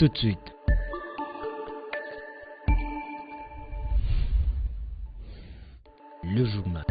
tout de suite. Le journal.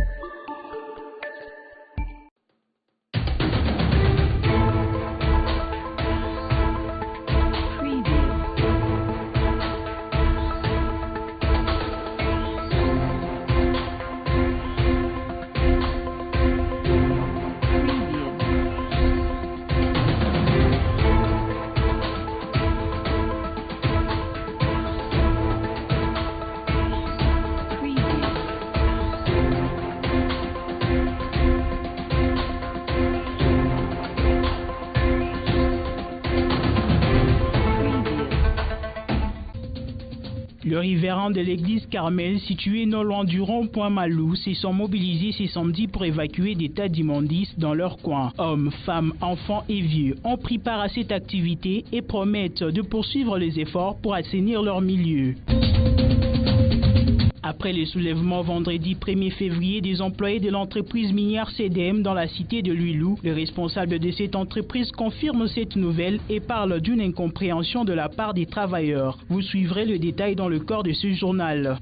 Le révérend de l'église Carmel, situé non loin du rond-point Malou, se sont mobilisés ce samedi pour évacuer des tas d'immondices dans leur coin. Hommes, femmes, enfants et vieux ont pris part à cette activité et promettent de poursuivre les efforts pour assainir leur milieu. Après le soulèvement vendredi 1er février des employés de l'entreprise minière CDM dans la cité de Luilou, le responsable de cette entreprise confirme cette nouvelle et parle d'une incompréhension de la part des travailleurs. Vous suivrez le détail dans le corps de ce journal.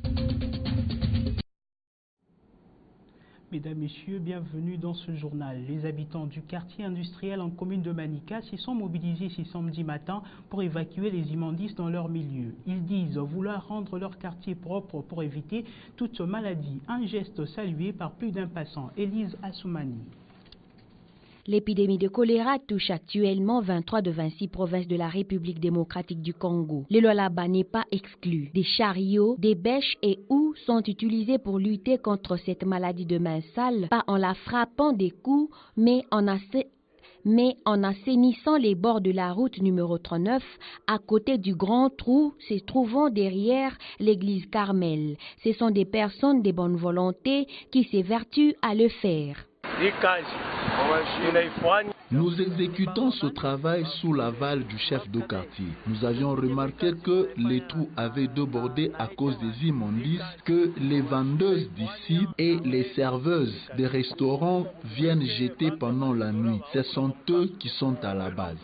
Mesdames, Messieurs, bienvenue dans ce journal. Les habitants du quartier industriel en commune de Manika se sont mobilisés ce samedi matin pour évacuer les immondices dans leur milieu. Ils disent vouloir rendre leur quartier propre pour éviter toute maladie. Un geste salué par plus d'un passant. Élise Assoumani. L'épidémie de choléra touche actuellement 23 de 26 provinces de la République démocratique du Congo. Le Lualaba n'est pas exclu. Des chariots, des bêches et houes sont utilisés pour lutter contre cette maladie de main sale, pas en la frappant des coups, mais en assainissant les bords de la route numéro 39, à côté du grand trou se trouvant derrière l'église Carmel. Ce sont des personnes de bonne volonté qui s'évertuent à le faire. Nous exécutons ce travail sous l'aval du chef de quartier. Nous avions remarqué que les trous avaient débordé à cause des immondices que les vendeuses d'ici et les serveuses des restaurants viennent jeter pendant la nuit. Ce sont eux qui sont à la base.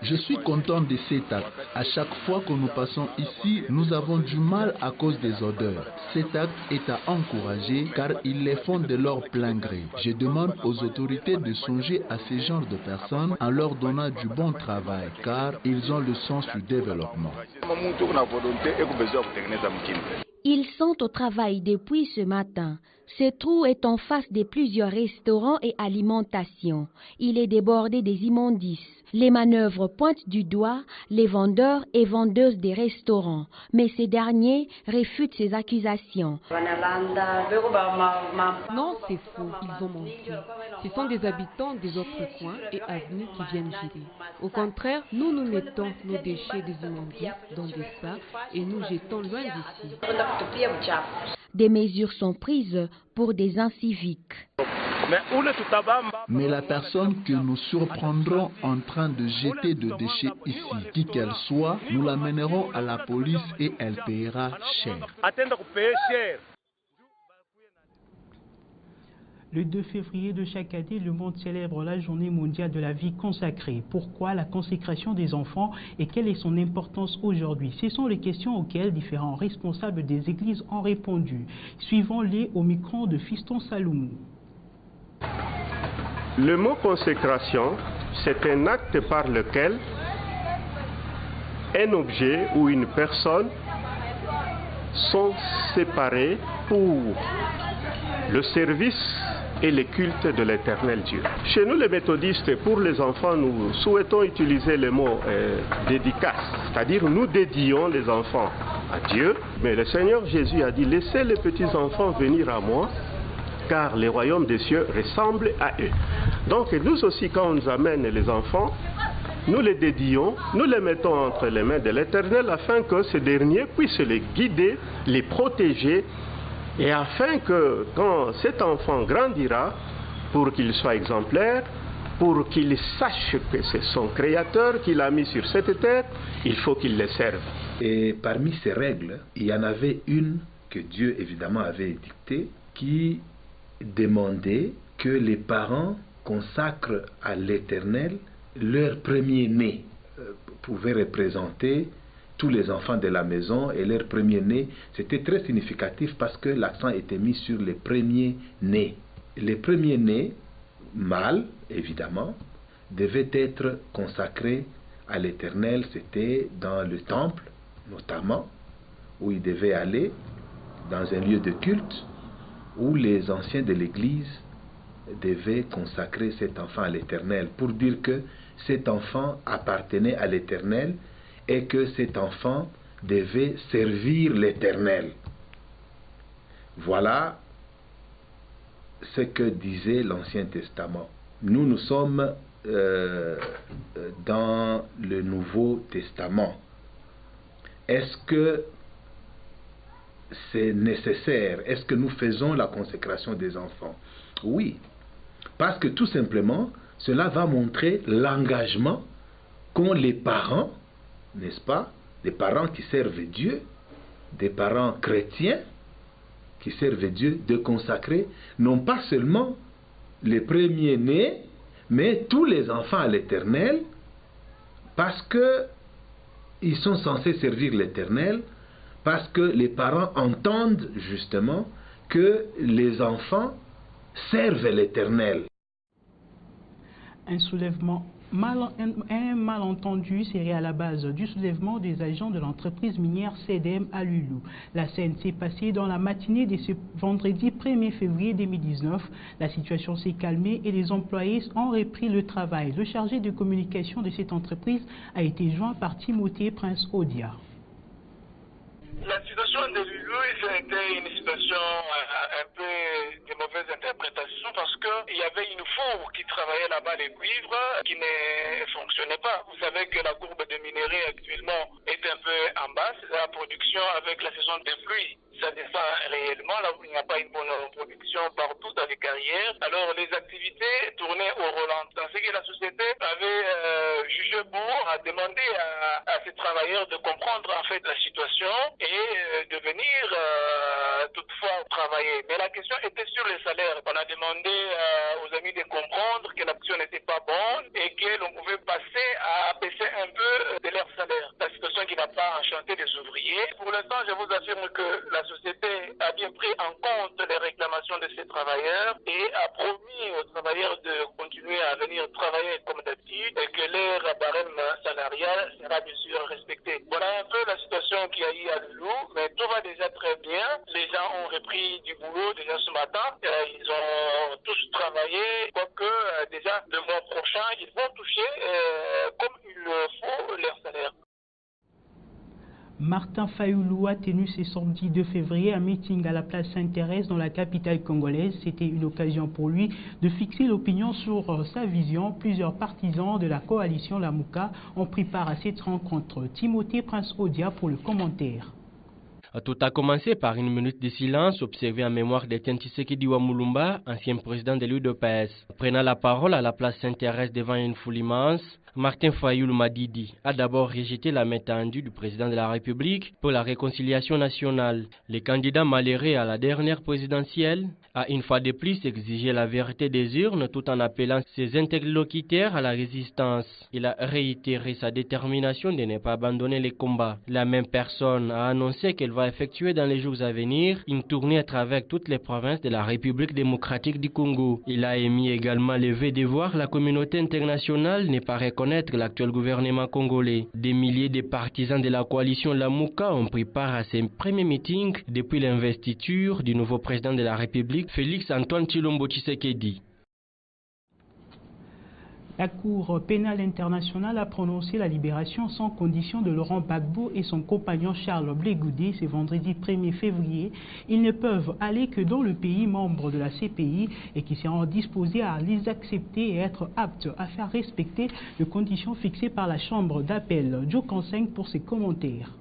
Je suis content de cet acte. À chaque fois que nous passons ici, nous avons du mal à cause des odeurs. Cet acte est à encourager car ils les font de leur plein gré. Je demande aux autorités de songer à ce genre de personnes en leur donnant du bon travail car ils ont le sens du développement. Ils sont au travail depuis ce matin. Ce trou est en face de plusieurs restaurants et alimentations. Il est débordé des immondices. Les manœuvres pointent du doigt les vendeurs et vendeuses des restaurants, mais ces derniers réfutent ces accusations. Non, c'est faux, ils ont menti. Ce sont des habitants des autres coins et avenues qui viennent gérer. Au contraire, nous mettons nos déchets des immondices dans des sacs et nous jetons loin d'ici. Des mesures sont prises pour des inciviques. Mais la personne que nous surprendrons en train de jeter de déchets ici, qui qu'elle soit, nous l'amènerons à la police et elle paiera cher. Le 2 février de chaque année, le monde célèbre la journée mondiale de la vie consacrée. Pourquoi la consécration des enfants et quelle est son importance aujourd'hui? Ce sont les questions auxquelles différents responsables des églises ont répondu. Suivons-les au micro de Fiston Saloumou. Le mot consécration, c'est un acte par lequel un objet ou une personne sont séparés pour le service et le culte de l'éternel Dieu. Chez nous les méthodistes, pour les enfants, nous souhaitons utiliser le mot dédicace, c'est-à-dire nous dédions les enfants à Dieu, mais le Seigneur Jésus a dit « Laissez les petits enfants venir à moi, car les royaumes des cieux ressemblent à eux. » Donc nous aussi, quand on nous amène les enfants, nous les dédions, nous les mettons entre les mains de l'Éternel afin que ce dernier puisse les guider, les protéger, et afin que quand cet enfant grandira, pour qu'il soit exemplaire, pour qu'il sache que c'est son Créateur qui l'a mis sur cette terre, il faut qu'il les serve. Et parmi ces règles, il y en avait une que Dieu évidemment avait édictée qui demandait que les parents consacrent à l'Éternel leur premier-né pouvait représenter tous les enfants de la maison, et leur premier-né, c'était très significatif parce que l'accent était mis sur les premiers-nés. Les premiers-nés, mâles évidemment, devaient être consacrés à l'Éternel. C'était dans le temple notamment, où ils devaient aller dans un lieu de culte, où les anciens de l'Église devaient consacrer cet enfant à l'Éternel, pour dire que cet enfant appartenait à l'Éternel et que cet enfant devait servir l'Éternel. Voilà ce que disait l'Ancien Testament. Nous sommes dans le Nouveau Testament. Est-ce que c'est nécessaire? Est-ce que nous faisons la consécration des enfants? Oui, parce que tout simplement, cela va montrer l'engagement qu'ont les parents, n'est-ce pas? Des parents qui servent Dieu, des parents chrétiens qui servent Dieu, de consacrer non pas seulement les premiers-nés, mais tous les enfants à l'Éternel, parce que ils sont censés servir l'Éternel, parce que les parents entendent justement que les enfants servent l'Éternel. Un malentendu serait à la base du soulèvement des agents de l'entreprise minière CDM à Lulu. La scène s'est passée dans la matinée de ce vendredi 1er février 2019. La situation s'est calmée et les employés ont repris le travail. Le chargé de communication de cette entreprise a été joint par Timothée Prince Odia. La situation de Lulu, c'était une situation un peu de mauvaise interprétation parce qu'il y avait une four qui travaillait là-bas, les cuivres, qui ne fonctionnait pas. Vous savez que la courbe de minerais actuellement est un peu en basse. La production avec la saison des pluies, ça descend réellement. Là où il n'y a pas une bonne production partout dans les carrières. Alors les activités tournaient au ralenti. Dans ce que la société avait jugé bon à demander à ses travailleurs de comprendre en fait la situation et de venir toutefois travailler. Mais la question était sur les salaires. On a demandé aux amis de comprendre que l'action n'était pas bonne et que l'on pouvait passer à baisser un peu de leur salaire. La situation qui n'a pas enchanté les ouvriers. Pour l'instant, je vous affirme que la société a bien pris en compte les réclamations de ses travailleurs et a promis aux travailleurs de continuer à venir travailler comme d'habitude et que leur barème salarial sera bien sûr respecté. Voilà un peu la situation qu'il y a eu à Lulu, mais tout va déjà très bien. Les gens ont repris du boulot déjà ce matin. Ils ont tous travaillé, quoique déjà le mois prochain, ils vont toucher comme il le faut leur salaire. Martin Fayoulou a tenu ce samedi 2 février un meeting à la place Sainte-Thérèse dans la capitale congolaise. C'était une occasion pour lui de fixer l'opinion sur sa vision. Plusieurs partisans de la coalition Lamuka ont pris part à cette rencontre. Timothée Prince Odia pour le commentaire. Tout a commencé par une minute de silence observée en mémoire d'Etienne Tshisekedi Mulumba, ancien président de l'UDPS. Prenant la parole à la place Sainte-Thérèse devant une foule immense, Martin Fayoulou Madidi a d'abord rejeté la main tendue du président de la République pour la réconciliation nationale. Le candidat malheureux à la dernière présidentielle a une fois de plus exigé la vérité des urnes tout en appelant ses interlocuteurs à la résistance. Il a réitéré sa détermination de ne pas abandonner les combats. La même personne a annoncé qu'elle va effectuer dans les jours à venir une tournée à travers toutes les provinces de la République démocratique du Congo. Il a émis également le vœu de voir la communauté internationale ne pas reconnaître l'actuel gouvernement congolais. Des milliers de partisans de la coalition Lamuka ont pris part à ces premiers meetings depuis l'investiture du nouveau président de la République, Félix Antoine Tshilombo Tshisekedi. La Cour pénale internationale a prononcé la libération sans condition de Laurent Gbagbo et son compagnon Charles Blé Goudé ce vendredi 1er février. Ils ne peuvent aller que dans le pays membre de la CPI et qui seront disposés à les accepter et être aptes à faire respecter les conditions fixées par la Chambre d'appel. Joe Kanseng pour ses commentaires.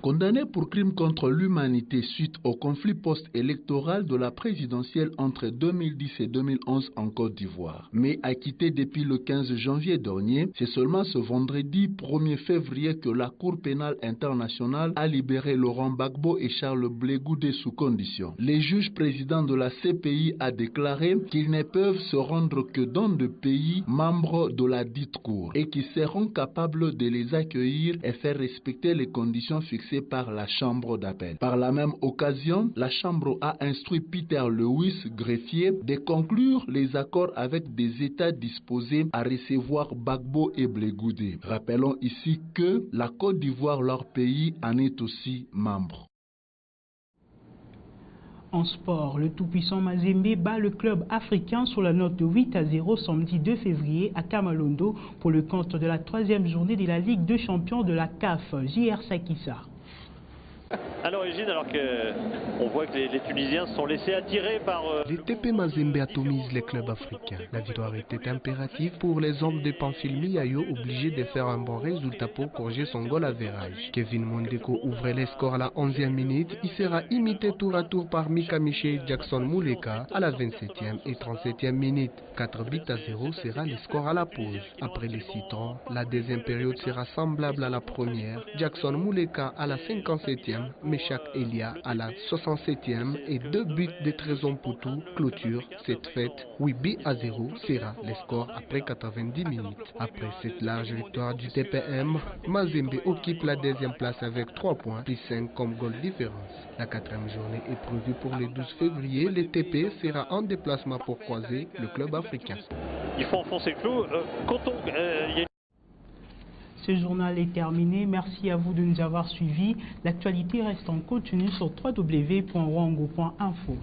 Condamné pour crimes contre l'humanité suite au conflit post-électoral de la présidentielle entre 2010 et 2011 en Côte d'Ivoire. Mais acquitté depuis le 15 janvier dernier, c'est seulement ce vendredi 1er février que la Cour pénale internationale a libéré Laurent Gbagbo et Charles Blé Goudé sous condition. Les juges présidents de la CPI a déclaré qu'ils ne peuvent se rendre que dans des pays membres de la dite Cour et qui seront capables de les accueillir et faire respecter les conditions fixées par la Chambre d'appel. Par la même occasion, la Chambre a instruit Peter Lewis, greffier, de conclure les accords avec des États disposés à recevoir Gbagbo et Blé Goudé. Rappelons ici que la Côte d'Ivoire, leur pays, en est aussi membre. En sport, le tout-puissant Mazembe bat le club africain sur la note de 8-0 samedi 2 février à Kamalondo pour le compte de la 3e journée de la Ligue des champions de la CAF. J.R. Sakissa. À l'origine, alors qu'on voit que les Tunisiens se sont laissés attirer par... Les TP Mazembe atomisent les clubs africains. La victoire était impérative pour les hommes de Pamphile Miayo, obligés de faire un bon résultat pour corriger son goal average. Kevin Mondeko ouvrait les scores à la 11e minute. Il sera imité tour à tour par Mika Miché et Jackson Mouleka à la 27e et 37e minute. 4-0 sera le score à la pause. Après les 6 temps, la deuxième période sera semblable à la première. Jackson Mouleka à la 57e. Meshak Elia à la 67e et 2 buts de Trésor Poutou clôture cette fête. 8-0 sera le score après 90 minutes. Après cette large victoire du TPM, Mazembe occupe la 2e place avec 3 points plus 5 comme goal différence. La 4e journée est prévue pour le 12 février. Le TP sera en déplacement pour croiser le club africain. Il faut enfoncer le clou. Ce journal est terminé. Merci à vous de nous avoir suivis. L'actualité reste en continu sur www.wango.info.